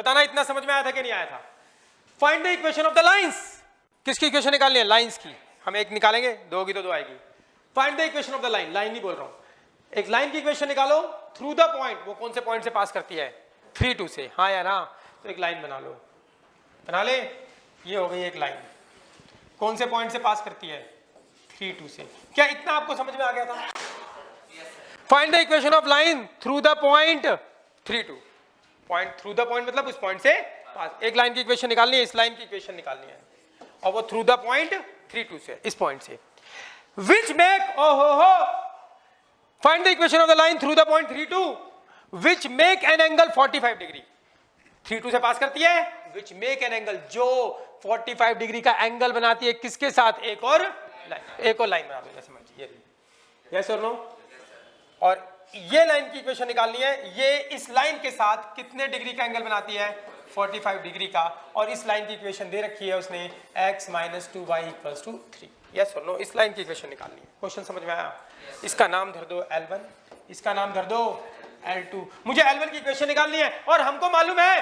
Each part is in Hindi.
बताना इतना समझ में आया था कि नहीं आया था? Find the equation of the lines. किसकी इक्वेशन निकालनी है? लाइंस की। हम एक निकालेंगे, दो होगी तो दो आएगी। Find the equation of the line, line नहीं बोल रहा हूं, एक लाइन की इक्वेशन निकालो थ्रू द पॉइंट। वो कौन से पॉइंट से पास करती है? 3 2 से। हाँ या ना? तो एक लाइन बना लो, बना ले। ये हो गई एक लाइन, कौन से पॉइंट से पास करती है? 3 2 से। क्या इतना आपको समझ में आ गया था? Find the equation of line through the point 3 2। Point through the point मतलब उस पॉइंट से पास। एक लाइन की इक्वेशन निकालनी है, इस लाइन की इक्वेशन निकालनी है, और वो थ्रू द पॉइंट 3 2 से, इस पॉइंट से। विच मेक, ओहो, find the equation of the line through the point 3 2 which make an angle 45 degree. 3 2 से पास करती है, विच मेक एन एंगल, जो 45 डिग्री का एंगल बनाती है। किसके साथ? एक और लाइन, एक और लाइन बना दो, समझिए। यस और नो? और ये लाइन की इक्वेशन निकालनी है, ये इस लाइन के साथ कितने डिग्री का एंगल बनाती है? 45 डिग्री का। और इस लाइन की इक्वेशन दे रखी है उसने, x - 2y = 3। यस और नो? इस लाइन की इक्वेशन निकालनी है। क्वेश्चन समझ में आया? इसका नाम धर दो L1, इसका नाम धर दो L2। मुझे L1 की इक्वेशन निकालनी है, और हमको मालूम है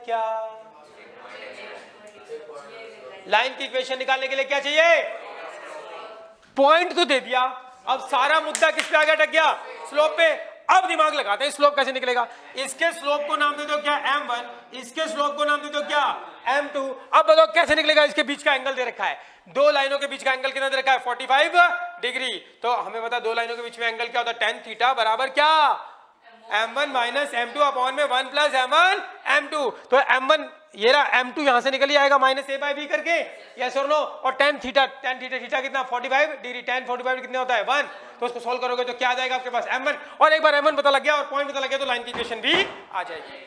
क्या? लाइन की इक्वेशन निकालने के लिए क्या चाहिए? पॉइंट तो दे दिया, अब सारा मुद्दा किस पे आ गया? अटक गया स्लोप पे। अब दिमाग लगाते हैं, स्लोप कैसे निकलेगा? इसके स्लोप को नाम दे दो क्या? m1, इसके स्लोप को नाम दे दो क्या? m2। अब बताओ कैसे निकलेगा? इसके बीच का एंगल दे रखा है, दो लाइनों के बीच का एंगल कितना दे रखा है? 45 डिग्री। तो हमें पता दो लाइनों के बीच में एंगल क्या होता है? tan थीटा बराबर क्या? m1 - m2 अपॉन में 1 + m1 m2। तो m1 ये रहा, m2 यहां से निकल ही आएगा -a/b करके। यस और नो? और tan थीटा कितना? 45 डिग्री। tan 45 कितना होता है? 1। तो उसको सॉल्व करोगे तो क्या आ जाएगा आपके पास? m1। और एक बार m1 पता लग गया और पॉइंट पता लग गया तो लाइन की इक्वेशन भी आ जाएगी।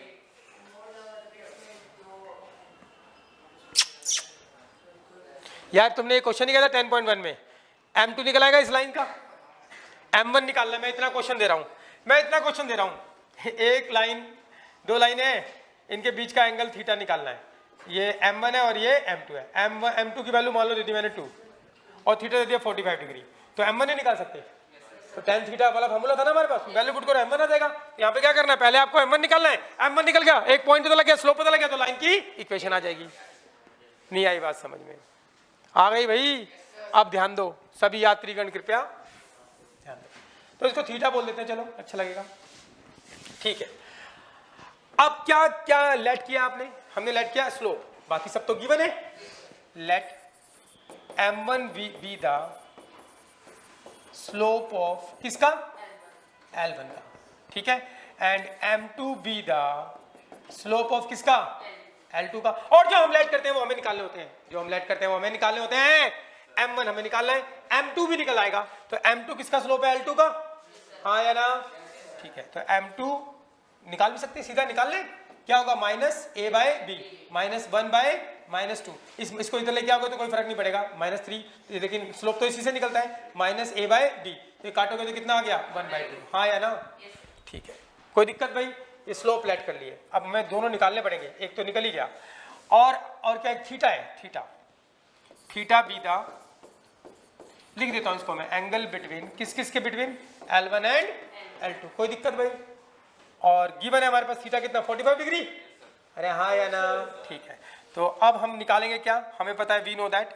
यार तुमने ये क्वेश्चन नहीं किया था 10.1 में? m2 निकल आएगा इस लाइन का, m1 निकालना। मैं इतना क्वेश्चन दे रहा हूं, एक लाइन, दो लाइनें, इनके बीच का एंगल थीटा निकालना है। ये m1 है और ये m2 है। m2 की वैल्यू मान लो दे दी मैंने 2, और थीटा दे दिया 45 डिग्री। तो m1 नहीं निकाल सकते? तो tan थीटा वाला फार्मूला था ना हमारे पास, वैल्यू पुट करो, m1 आ जाएगा। यहाँ पे क्या करना है? पहले आपको m1 निकालना है। m1 निकल गया, एक पॉइंट पता लग गया, स्लोप पता लग गया, तो लाइन की इक्वेशन आ जाएगी। नहीं आई बात समझ में? आ गई भाई? अब ध्यान दो सभी यात्रीगण, कृपया ध्यान दो। तो इसको थीटा बोल देते हैं, चलो अच्छा लगेगा, ठीक है। अब क्या क्या लेट किया आपने? हमने लेट किया स्लोप, बाकी सब तो गिवन है। Let m1 be the slope of किसका? L1 का, ठीक है। And m2 be the slope of किसका? L2 का। और जो हम लेट करते हैं वो हमें निकालने होते हैं, m1 हमें निकालना है, m2 भी निकल आएगा। तो m2 किसका स्लोप है? L2 का। हाँ या ना? ठीक है। तो m2 निकाल भी सकते हैं, सीधा निकाल लें। क्या होगा? -a/b -1/-2। इसको इधर लेके आओगे तो कोई फर्क नहीं पड़ेगा, -3, लेकिन स्लोप तो इसी से निकलता है, -a/b। तो काटोगे तो कितना आ गया? 1/2। हाँ या ना? ठीक है, कोई दिक्कत भाई? ये स्लोप लेट कर लिए, अब हमें दोनों निकालने पड़ेंगे, एक तो निकल ही गया। और क्या? थीटा है, थीटा बी द, लिख देता हूं इसको मैं, एंगल बिटवीन किस के बिटवीन? L1 and L2। कोई दिक्कत भाई? और गिवन है हमारे पास थीटा कितना? 45 डिग्री। अरे हाँ या ना? ठीक है। तो अब हम निकालेंगे क्या? हमें पता है, we know that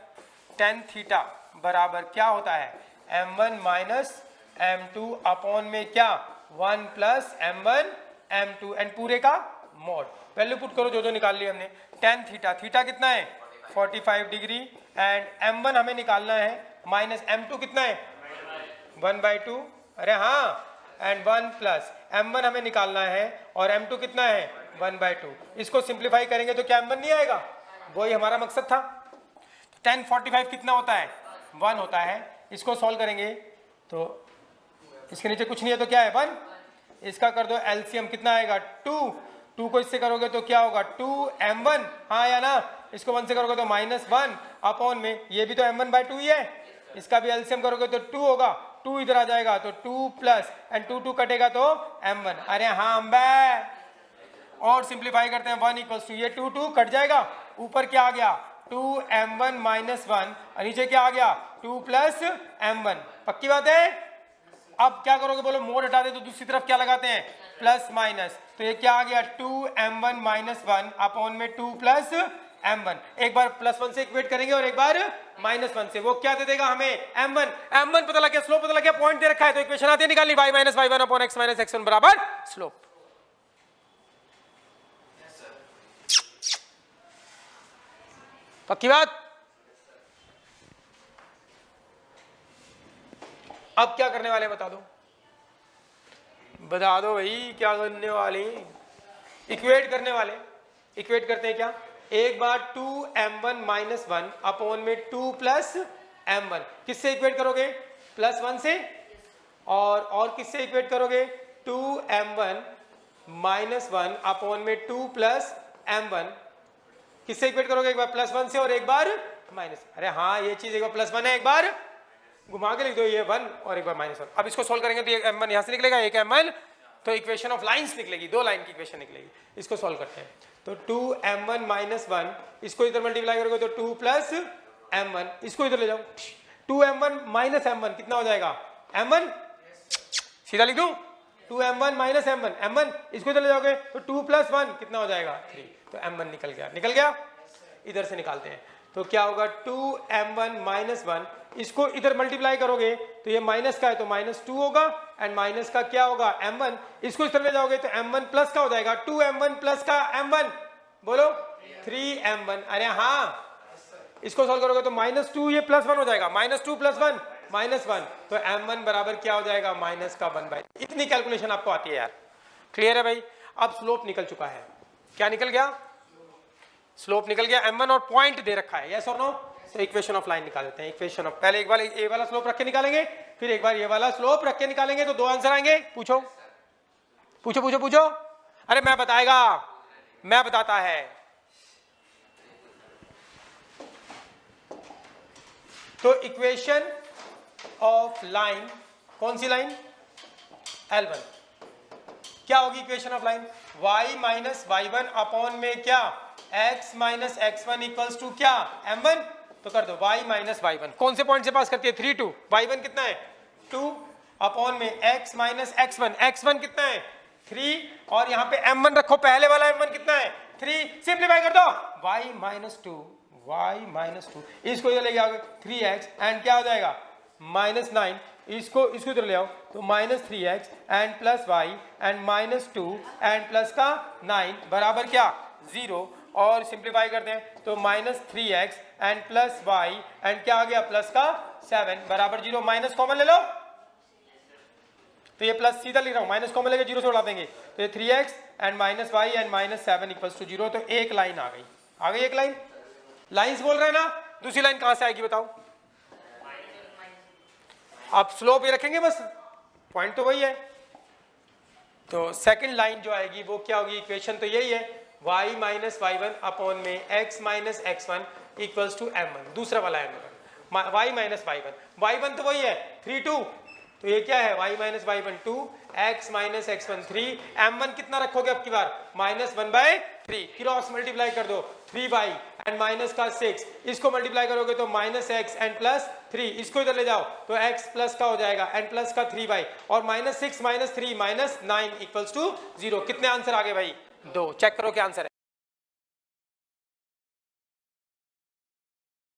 tan theta बराबर क्या होता है? m1 - m2 अपॉन में क्या? 1 + m1 m2 एंड पूरे का मॉड। वैल्यू पुट करो जो जो निकाल लिया हमने। tan थीटा कितना है? 45 डिग्री। एंड m1 हमें निकालना है, माइनस m2 कितना है? 1/2। अरे हाँ, एंड 1 + m1 हमें निकालना है, और m2 कितना है? 1/2। इसको सिंप्लीफाई करेंगे तो क्या m1 नहीं आएगा? वही हमारा मकसद था। tan 45 कितना होता है? 1 होता है। इसको सॉल्व करेंगे तो इसके नीचे कुछ नहीं है तो क्या है? 1। इसका कर दो एलसीएम, कितना आएगा? 2 को इससे करोगे तो क्या होगा? 2m1। हाँ या ना? इसको 1 से करोगे तो -1 अपॉन में, ये भी तो m1/2 ही है, इसका भी एलसीएम करोगे तो 2 होगा, 2 इधर आ जाएगा तो 2 प्लस एंड 2 कटेगा तो m1। अरे हाँ अम्बे, और सिंप्लीफाई करते हैं, 1 = ये 2 कट जाएगा, ऊपर क्या आ गया? 2m1 - 1, और नीचे क्या आ गया? 2 + m1। पक्की बात है? अब क्या करोगे बोलो, मोड हटा दे तो दूसरी तरफ क्या लगाते हैं, प्लस माइनस, तो ये क्या आ गया 2m1 माइनस 1 अपॉन में 2 प्लस m1। एक बार +1 से इक्वेट करेंगे और एक बार -1 से, वो क्या दे देगा हमें m1 पता लग गया, स्लोप पता लग गया, पॉइंट दे रखा है तो इक्वेशन आती है निकालनी, y minus y1 upon x minus x1 बराबर स्लोप। पक्की बात। अब क्या करने वाले बता दो, बता दो भाई क्या करने वाले, इक्वेट करने वाले। इक्वेट करते हैं क्या, एक बार 2m1 माइनस 1 अपॉन में 2 प्लस m1, किससे इक्वेट करोगे, +1 से, और किससे इक्वेट करोगे, 2m1 माइनस 1 अपॉन में 2 प्लस m1, किससे इक्वेट करोगे, एक बार +1 से और एक बार माइनस, अरे हाँ ये चीज एक बार +1 है, एक बार घुमा के लिख दो ये 1 और एक बार -1। अब इसको सोल्व करेंगे तो एक m1 यहां से निकलेगा, एक m1, तो इक्वेशन ऑफ लाइंस निकलेगी, 2 लाइन की इक्वेशन निकलेगी। इसको सोल्व करते हैं, तो 2m1 माइनस 1, इसको इधर मल्टीप्लाई करोगे तो 2 प्लस m1, इसको इधर ले जाओ, 2m1 माइनस m1 कितना हो जाएगा, m1, सीधा लिख दूं, 2m1 माइनस m1, इसको इधर ले जाओगे तो 2 प्लस 1 कितना हो जाएगा 3, तो m1 निकल गया। इधर से निकालते हैं तो क्या होगा, 2m1 माइनस 1, इसको इधर मल्टीप्लाई करोगे तो ये माइनस का है तो -2 होगा, एंड माइनस का क्या होगा m1, इसको इस तरह ले जाओगे तो m1 प्लस का हो जाएगा, 2m1 प्लस का m1, बोलो 3m1, अरे हाँ इसको सॉल्व करोगे तो -2 ये +1 हो जाएगा, -2 + 1 -1, तो m1 बराबर क्या हो जाएगा, -1/, इतनी कैलकुलेशन आपको आती है यार, क्लियर है भाई। अब स्लोप निकल चुका है, क्या निकल गया, स्लोप निकल गया m1 और पॉइंट दे रखा है, यस और नो, तो इक्वेशन ऑफ लाइन निकाल देते हैं। इक्वेशन ऑफ, पहले एक बार ये वाला स्लोप रख के निकालेंगे, फिर एक बार ये वाला स्लोप रख के निकालेंगे, तो 2 आंसर आएंगे। पूछो पूछो पूछो पूछो, अरे मैं बताता है। तो इक्वेशन ऑफ लाइन, कौन सी लाइन, L1, क्या होगी equation of line, y minus y1 upon में क्या, x minus x1 equals to क्या, m1, तो कर दो y माइनस y1, कौन से पॉइंट से पास करती है, 3 2, y1 कितना है 2 अपॉन में x माइनस x1 कितना है 3, और यहाँ पे m1 रखो, पहले वाला m1 कितना है 3, सिंप्लीफाई कर दो, y माइनस 2, इसको इधर ले जाओगे 3x एंड क्या हो जाएगा -9, इसको इधर ले आओ तो -3x and plus y and -2 and plus का 9 बराबर क्या 0, और सिंप्लीफाई करते हैं तो -3x and plus y and क्या आ गया प्लस का 7 बराबर 0, माइनस कॉमन ले लो तो ये प्लस सीधा लिख रहा हूँ, माइनस कॉमन लेके 0 से उड़ा देंगे तो ये 3x and -y and -7 equals to 0, तो एक लाइन आ गई एक लाइन, लाइंस बोल रहे हैं ना, दूसरी लाइन कहां से आएगी बताओ, आप स्लोप ये रखेंगे बस, पॉइंट तो वही है, तो सेकंड लाइन जो आएगी वो क्या होगी, इक्वेशन तो यही है, y माइनस y1 अपॉन में x minus x1 equals to m1, दूसरा वाला m1, y माइनस y1 तो वही है 3 2, तो ये क्या है y minus y1 2, x minus x1 3, m1 कितना रखोगे अब की बार -1/3, क्रॉस मल्टीप्लाई कर दो 3y एंड माइनस का 6, इसको मल्टीप्लाई करोगे तो -x एंड प्लस 3, इसको इधर ले जाओ तो x प्लस का हो जाएगा एंड प्लस का 3y, और -6 -3 -9 इक्वल्स टू 0, कितने आंसर आ गए भाई 2, चेक करो क्या आंसर है।